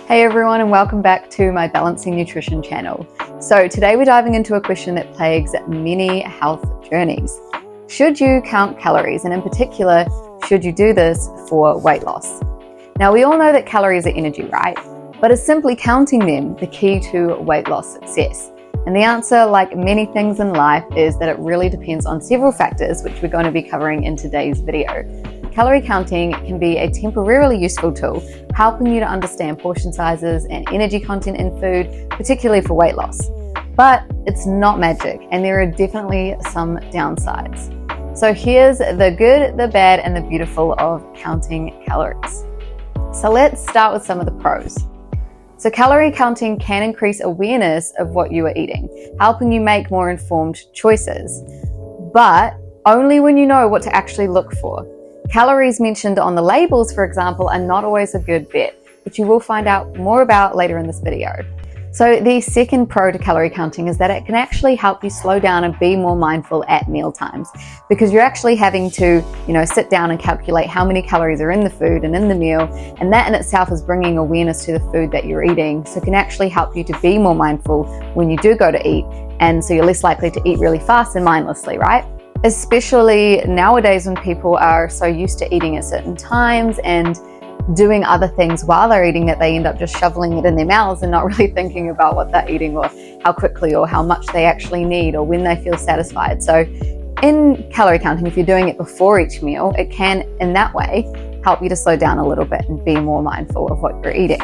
Hey everyone, and welcome back to my Balancing Nutrition channel. So today we're diving into a question that plagues many health journeys. Should you count calories? And in particular, should you do this for weight loss? Now we all know that calories are energy, right? But is simply counting them the key to weight loss success? And the answer, like many things in life, is that it really depends on several factors, which we're going to be covering in today's video. Calorie counting can be a temporarily useful tool, helping you to understand portion sizes and energy content in food, particularly for weight loss. But it's not magic, and there are definitely some downsides. So here's the good, the bad, and the beautiful of counting calories. So let's start with some of the pros. So calorie counting can increase awareness of what you are eating, helping you make more informed choices, but only when you know what to actually look for. Calories mentioned on the labels, for example, are not always a good bet, which you will find out more about later in this video. So the second pro to calorie counting is that it can actually help you slow down and be more mindful at meal times, because you're actually having to, sit down and calculate how many calories are in the food and in the meal, and that in itself is bringing awareness to the food that you're eating, so it can actually help you to be more mindful when you do go to eat, and so you're less likely to eat really fast and mindlessly, right? Especially nowadays when people are so used to eating at certain times and doing other things while they're eating that they end up just shoveling it in their mouths and not really thinking about what they're eating or how quickly or how much they actually need or when they feel satisfied. So in calorie counting, if you're doing it before each meal, it can, in that way, help you to slow down a little bit and be more mindful of what you're eating.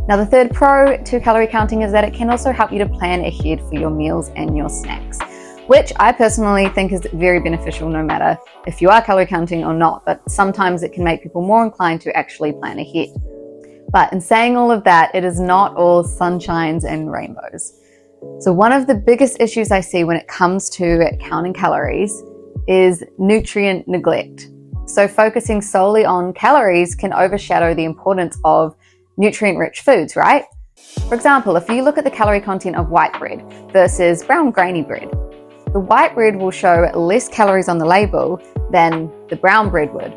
Now, the third pro to calorie counting is that it can also help you to plan ahead for your meals and your snacks, which I personally think is very beneficial no matter if you are calorie counting or not, but sometimes it can make people more inclined to actually plan ahead. But in saying all of that, it is not all sunshines and rainbows. So one of the biggest issues I see when it comes to counting calories is nutrient neglect. So focusing solely on calories can overshadow the importance of nutrient-rich foods, right? For example, if you look at the calorie content of white bread versus brown grainy bread, the white bread will show less calories on the label than the brown bread would.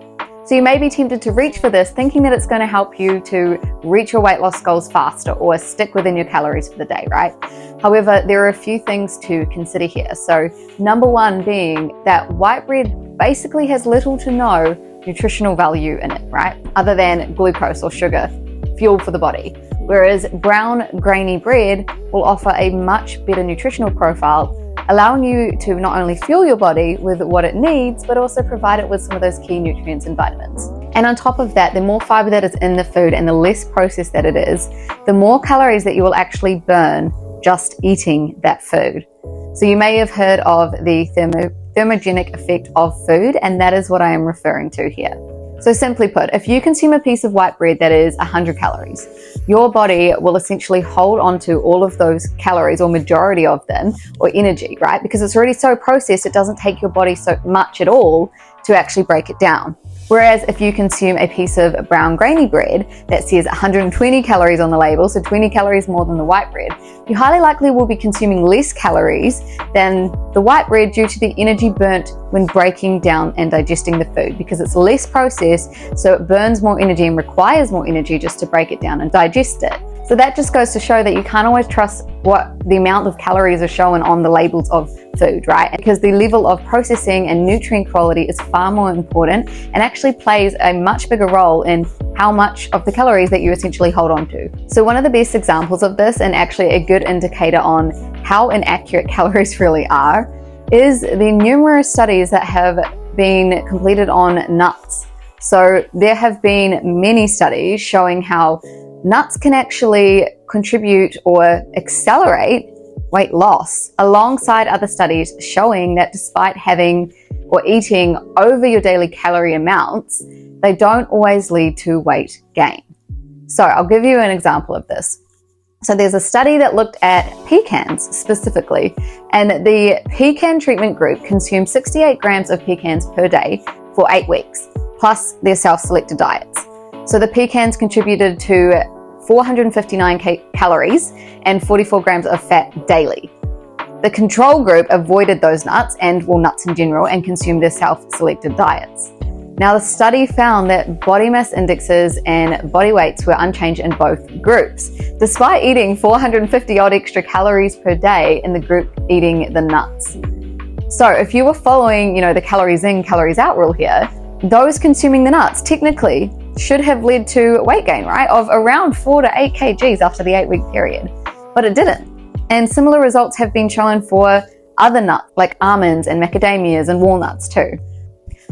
So you may be tempted to reach for this thinking that it's going to help you to reach your weight loss goals faster or stick within your calories for the day, right? However, there are a few things to consider here. So number one being that white bread basically has little to no nutritional value in it, right? Other than glucose or sugar, fuel for the body. Whereas brown grainy bread will offer a much better nutritional profile, allowing you to not only fuel your body with what it needs, but also provide it with some of those key nutrients and vitamins. And on top of that, the more fiber that is in the food and the less processed that it is, the more calories that you will actually burn just eating that food. So you may have heard of the thermogenic effect of food, and that is what I am referring to here. So simply put, if you consume a piece of white bread that is 100 calories, your body will essentially hold on to all of those calories or majority of them or energy, right? Because it's already so processed, it doesn't take your body so much at all to actually break it down. Whereas if you consume a piece of brown grainy bread that says 120 calories on the label, so 20 calories more than the white bread, you highly likely will be consuming less calories than the white bread due to the energy burnt when breaking down and digesting the food, because it's less processed, so it burns more energy and requires more energy just to break it down and digest it. So that just goes to show that you can't always trust what the amount of calories are shown on the labels of food, right? Because the level of processing and nutrient quality is far more important and actually plays a much bigger role in how much of the calories that you essentially hold on to. So one of the best examples of this, and actually a good indicator on how inaccurate calories really are, is the numerous studies that have been completed on nuts. So there have been many studies showing how nuts can actually contribute or accelerate weight loss, alongside other studies showing that despite having or eating over your daily calorie amounts, they don't always lead to weight gain. So I'll give you an example of this. So there's a study that looked at pecans specifically, and the pecan treatment group consumed 68 grams of pecans per day for 8 weeks, plus their self-selected diets. So the pecans contributed to 459 calories and 44 grams of fat daily. The control group avoided those nuts nuts in general and consumed their self-selected diets. Now, the study found that body mass indexes and body weights were unchanged in both groups, despite eating 450 odd extra calories per day in the group eating the nuts. So if you were following, the calories in, calories out rule here, those consuming the nuts technically should have led to weight gain, right, of around 4 to 8 kgs after the 8-week period, but it didn't. And similar results have been shown for other nuts like almonds and macadamias and walnuts too.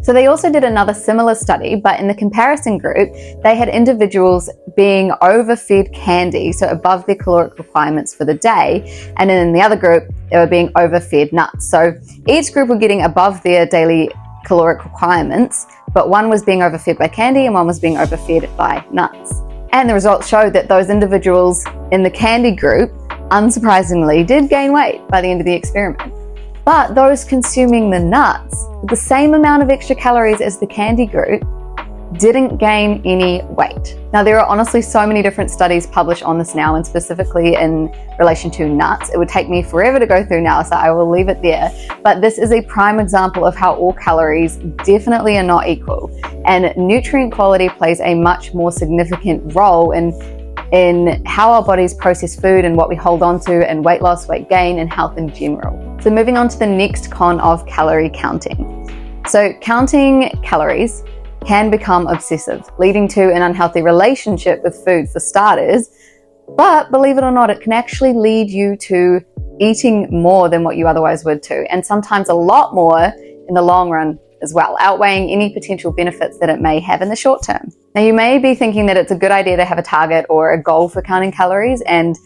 So they also did another similar study, but in the comparison group, they had individuals being overfed candy, so above their caloric requirements for the day, and then in the other group, they were being overfed nuts. So each group were getting above their daily caloric requirements, but one was being overfed by candy and one was being overfed by nuts. And the results showed that those individuals in the candy group, unsurprisingly, did gain weight by the end of the experiment. But those consuming the nuts, the same amount of extra calories as the candy group, didn't gain any weight. Now, there are honestly so many different studies published on this now, and specifically in relation to nuts. It would take me forever to go through now, so I will leave it there. But this is a prime example of how all calories definitely are not equal, and nutrient quality plays a much more significant role in how our bodies process food and what we hold on to, and weight loss, weight gain, and health in general. So moving on to the next con of calorie counting. So counting calories can become obsessive, leading to an unhealthy relationship with food for starters. But believe it or not, it can actually lead you to eating more than what you otherwise would too, and sometimes a lot more in the long run as well, outweighing any potential benefits that it may have in the short term. Now, you may be thinking that it's a good idea to have a target or a goal for counting calories, and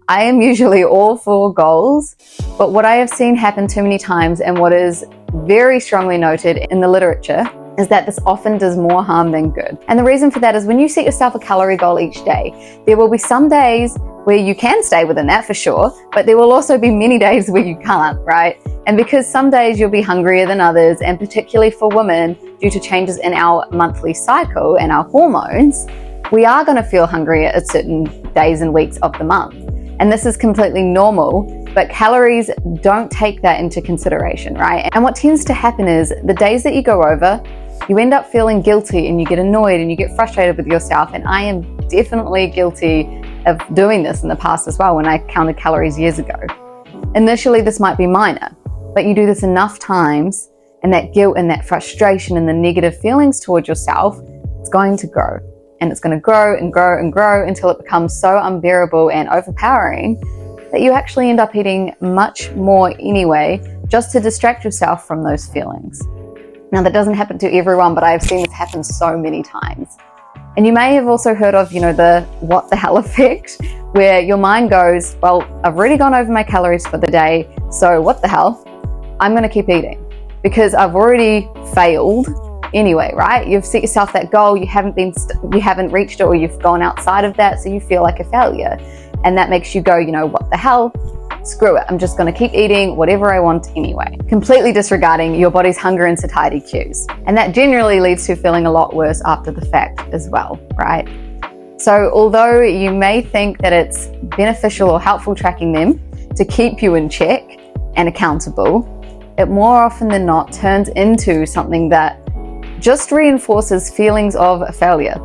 I am usually all for goals, but what I have seen happen too many times, and what is very strongly noted in the literature, is that this often does more harm than good. And the reason for that is when you set yourself a calorie goal each day, there will be some days where you can stay within that for sure, but there will also be many days where you can't, right? And because some days you'll be hungrier than others, and particularly for women, due to changes in our monthly cycle and our hormones, we are going to feel hungrier at certain days and weeks of the month. And this is completely normal, but calories don't take that into consideration, right? And what tends to happen is the days that you go over, you end up feeling guilty and you get annoyed and you get frustrated with yourself. And I am definitely guilty of doing this in the past as well when I counted calories years ago. Initially, this might be minor, but you do this enough times and that guilt and that frustration and the negative feelings towards yourself, it's going to grow. And it's going to grow and grow and grow until it becomes so unbearable and overpowering that you actually end up eating much more anyway, just to distract yourself from those feelings. Now, that doesn't happen to everyone, but I have seen this happen so many times. And you may have also heard of, the what the hell effect, where your mind goes, well, I've already gone over my calories for the day, so what the hell? I'm going to keep eating because I've already failed anyway, right? You've set yourself that goal, you haven't reached it, or you've gone outside of that, so you feel like a failure. And that makes you go, what the hell? Screw it, I'm just going to keep eating whatever I want anyway, completely disregarding your body's hunger and satiety cues. And that generally leads to feeling a lot worse after the fact as well, right? So although you may think that it's beneficial or helpful tracking them to keep you in check and accountable, it more often than not turns into something that just reinforces feelings of failure,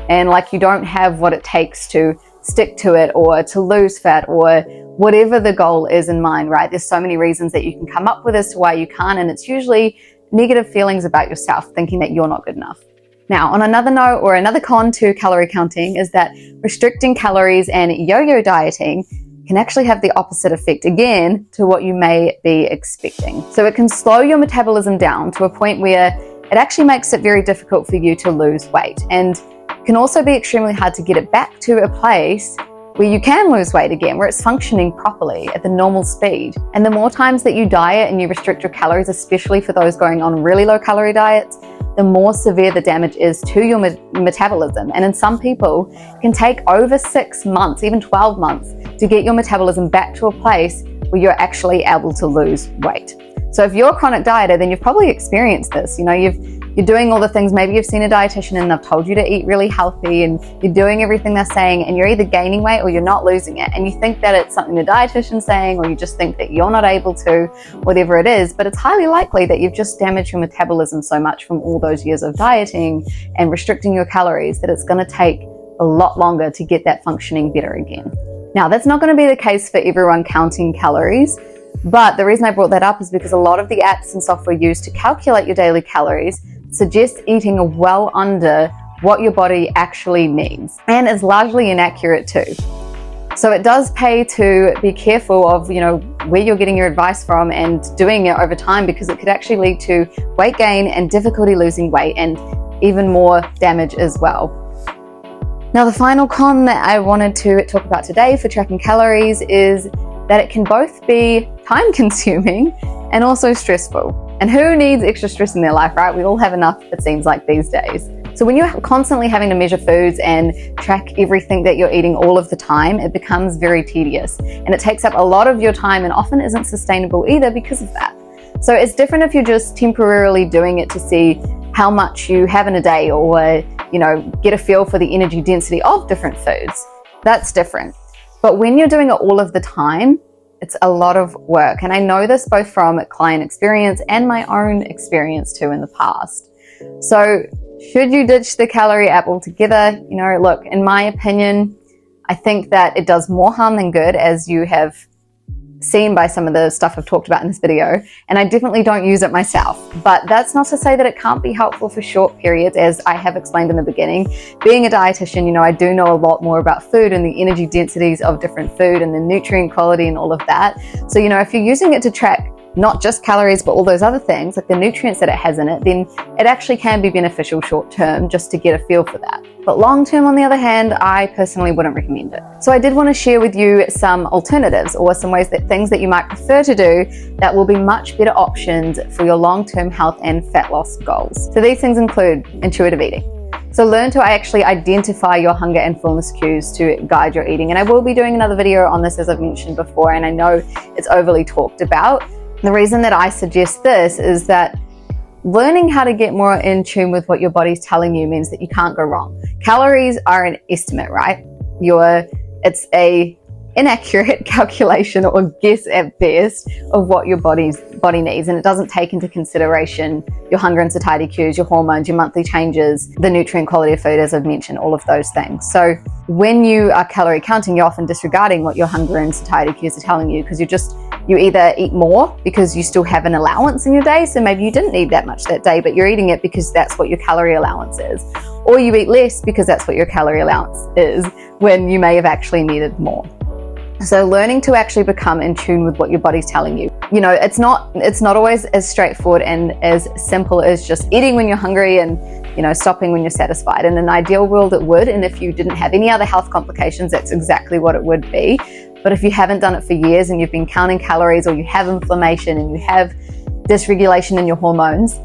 and like you don't have what it takes to stick to it or to lose fat or whatever the goal is in mind, right? There's so many reasons that you can come up with as to why you can't, and it's usually negative feelings about yourself, thinking that you're not good enough. Now, on another note, or another con to calorie counting, is that restricting calories and yo-yo dieting can actually have the opposite effect again to what you may be expecting. So it can slow your metabolism down to a point where it actually makes it very difficult for you to lose weight, and can also be extremely hard to get it back to a place where you can lose weight again, where it's functioning properly at the normal speed. And the more times that you diet and you restrict your calories, especially for those going on really low calorie diets, the more severe the damage is to your metabolism. And in some people, it can take over 6 months, even 12 months, to get your metabolism back to a place where you're actually able to lose weight. So if you're a chronic dieter, then you've probably experienced this. You've you're doing all the things. Maybe you've seen a dietitian and they've told you to eat really healthy and you're doing everything they're saying, and you're either gaining weight or you're not losing it. And you think that it's something the dietitian's saying, or you just think that you're not able to, whatever it is. But it's highly likely that you've just damaged your metabolism so much from all those years of dieting and restricting your calories that it's going to take a lot longer to get that functioning better again. Now, that's not going to be the case for everyone counting calories, but the reason I brought that up is because a lot of the apps and software used to calculate your daily calories suggest eating well under what your body actually needs, and is largely inaccurate too. So it does pay to be careful of, where you're getting your advice from and doing it over time, because it could actually lead to weight gain and difficulty losing weight and even more damage as well. Now, the final con that I wanted to talk about today for tracking calories is that it can both be time consuming and also stressful. And who needs extra stress in their life, right? We all have enough, it seems like, these days. So when you're constantly having to measure foods and track everything that you're eating all of the time, it becomes very tedious. And it takes up a lot of your time and often isn't sustainable either because of that. So it's different if you're just temporarily doing it to see how much you have in a day, or, get a feel for the energy density of different foods. That's different. But when you're doing it all of the time, it's a lot of work. And I know this both from client experience and my own experience too in the past. So should you ditch the calorie app altogether? Look, in my opinion, I think that it does more harm than good, as you have seen by some of the stuff I've talked about in this video, and I definitely don't use it myself. But that's not to say that it can't be helpful for short periods, as I have explained in the beginning. Being a dietitian, I do know a lot more about food and the energy densities of different food and the nutrient quality and all of that. So, if you're using it to track not just calories, but all those other things, like the nutrients that it has in it, then it actually can be beneficial short term just to get a feel for that. But long term, on the other hand, I personally wouldn't recommend it. So I did want to share with you some alternatives, or some things that you might prefer to do that will be much better options for your long-term health and fat loss goals. So these things include intuitive eating. So learn to actually identify your hunger and fullness cues to guide your eating. And I will be doing another video on this, as I've mentioned before, and I know it's overly talked about. The reason that I suggest this is that learning how to get more in tune with what your body's telling you means that you can't go wrong. Calories are an estimate, right? It's a inaccurate calculation or guess at best of what your body needs, and it doesn't take into consideration your hunger and satiety cues, your hormones, your monthly changes, the nutrient quality of food, as I've mentioned, all of those things. So when you are calorie counting, you're often disregarding what your hunger and satiety cues are telling you, because you either eat more because you still have an allowance in your day, so maybe you didn't need that much that day, but you're eating it because that's what your calorie allowance is, or you eat less because that's what your calorie allowance is, when you may have actually needed more. So learning to actually become in tune with what your body's telling you. It's not always as straightforward and as simple as just eating when you're hungry and, stopping when you're satisfied. In an ideal world, it would. And if you didn't have any other health complications, that's exactly what it would be. But if you haven't done it for years and you've been counting calories, or you have inflammation and you have dysregulation in your hormones,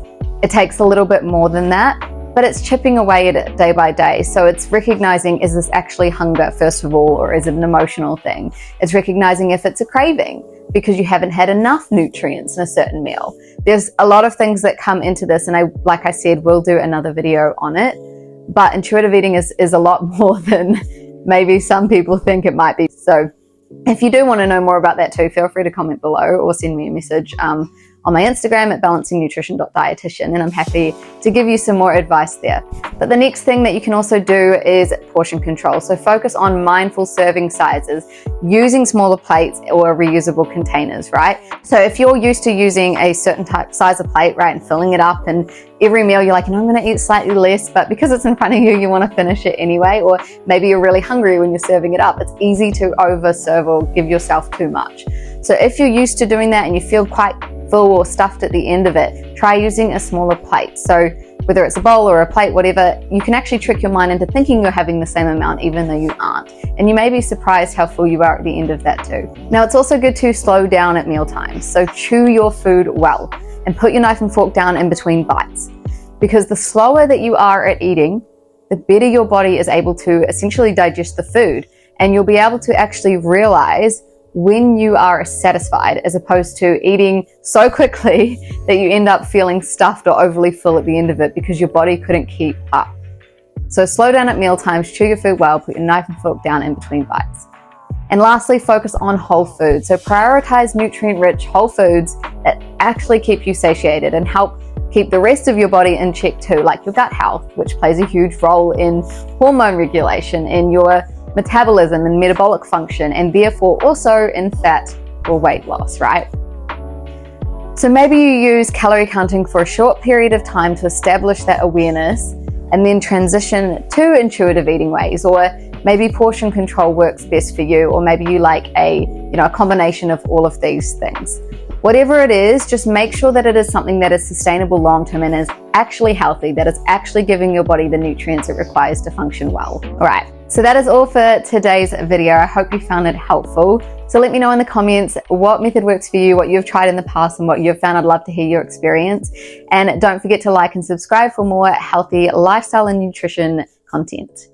it takes a little bit more than that. But it's chipping away at it day by day. So it's recognizing, is this actually hunger, first of all, or is it an emotional thing? It's recognizing if it's a craving because you haven't had enough nutrients in a certain meal. There's a lot of things that come into this, and like I said, we'll do another video on it. But intuitive eating is a lot more than maybe some people think it might be. So if you do want to know more about that too, feel free to comment below or send me a message on my Instagram at balancingnutrition.dietitian, and I'm happy to give you some more advice there. But the next thing that you can also do is portion control. So focus on mindful serving sizes, using smaller plates or reusable containers, right? So if you're used to using a certain size of plate, right, and filling it up, and every meal you're like, I'm going to eat slightly less, but because it's in front of you, you want to finish it anyway, or maybe you're really hungry when you're serving it up, it's easy to overserve or give yourself too much. So if you're used to doing that and you feel quite full or stuffed at the end of it, try using a smaller plate. So whether it's a bowl or a plate, whatever, you can actually trick your mind into thinking you're having the same amount even though you aren't. And you may be surprised how full you are at the end of that too. Now, it's also good to slow down at meal times. So chew your food well and put your knife and fork down in between bites. Because the slower that you are at eating, the better your body is able to essentially digest the food. And you'll be able to actually realize when you are satisfied, as opposed to eating so quickly that you end up feeling stuffed or overly full at the end of it because your body couldn't keep up. So slow down at meal times, chew your food well, put your knife and fork down in between bites. And lastly, focus on whole foods. So prioritize nutrient-rich whole foods that actually keep you satiated and help keep the rest of your body in check too, like your gut health, which plays a huge role in hormone regulation, in your metabolism and metabolic function, and therefore also in fat or weight loss, right? So maybe you use calorie counting for a short period of time to establish that awareness and then transition to intuitive eating ways, or maybe portion control works best for you, or maybe you like a combination of all of these things. Whatever it is, just make sure that it is something that is sustainable long-term and is actually healthy, that is actually giving your body the nutrients it requires to function well. All right, so that is all for today's video. I hope you found it helpful. So let me know in the comments what method works for you, what you've tried in the past and what you've found. I'd love to hear your experience. And don't forget to like and subscribe for more healthy lifestyle and nutrition content.